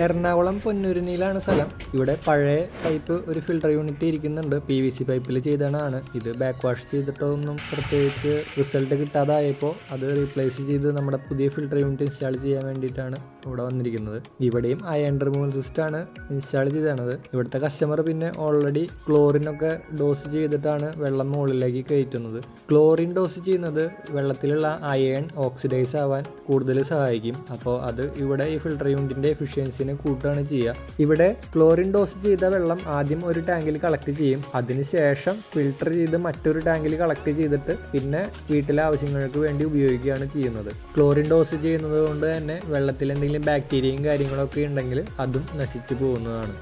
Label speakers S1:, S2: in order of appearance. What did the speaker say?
S1: എറണാകുളം പൊന്നൂരിനിയിലാണ് സ്ഥലം. ഇവിടെ പഴയ പൈപ്പ് ഒരു ഫിൽട്ടർ യൂണിറ്റ് ഇരിക്കുന്നുണ്ട്. PVC പൈപ്പിൽ ചെയ്തതാണ്. ഇത് ബാക്ക് വാഷ് ചെയ്തിട്ടൊന്നും പ്രത്യേകിച്ച് റിസൾട്ട് കിട്ടാതായപ്പോൾ അത് റീപ്ലേസ് ചെയ്ത് നമ്മുടെ പുതിയ ഫിൽട്ടർ യൂണിറ്റ് ഇൻസ്റ്റാൾ ചെയ്യാൻ വേണ്ടിയിട്ടാണ് ഇവിടെ വന്നിരിക്കുന്നത്. ഇവിടെയും അയൺ റിമൂവൽ സിസ്റ്റമാണ് ഇൻസ്റ്റാൾ ചെയ്തത്. ഇവിടുത്തെ കസ്റ്റമർ പിന്നെ ഓൾറെഡി ക്ലോറിനൊക്കെ ഡോസ് ചെയ്തിട്ടാണ് വെള്ളം മുകളിലേക്ക് കയറ്റുന്നത്. ക്ലോറിൻ ഡോസ് ചെയ്യുന്നത് വെള്ളത്തിലുള്ള അയൺ ഓക്സിഡൈസ് ആവാൻ കൂടുതൽ സഹായിക്കും. അപ്പോൾ അത് ഇവിടെ ഈ ഫിൽട്ടർ യൂണിറ്റിൻ്റെ എഫിഷ്യൻസിനെ കൂട്ടുകയാണ് ചെയ്യുക. ഇവിടെ ക്ലോറിൻ ഡോസ് ചെയ്ത വെള്ളം ആദ്യം ഒരു ടാങ്കിൽ കളക്ട് ചെയ്യും. അതിനുശേഷം ഫിൽട്ടർ ചെയ്ത് മറ്റൊരു ടാങ്കിൽ കളക്ട് ചെയ്തിട്ട് പിന്നെ വീട്ടിലെ ആവശ്യങ്ങൾക്ക് വേണ്ടി ഉപയോഗിക്കുകയാണ് ചെയ്യുന്നത്. ക്ലോറിൻ ഡോസ് ചെയ്യുന്നത് കൊണ്ട് തന്നെ വെള്ളത്തിൽ എന്തെങ്കിലും ബാക്ടീരിയയും കാര്യങ്ങളൊക്കെ ഉണ്ടെങ്കിൽ അതും നശിച്ചു പോകുന്നതാണ്.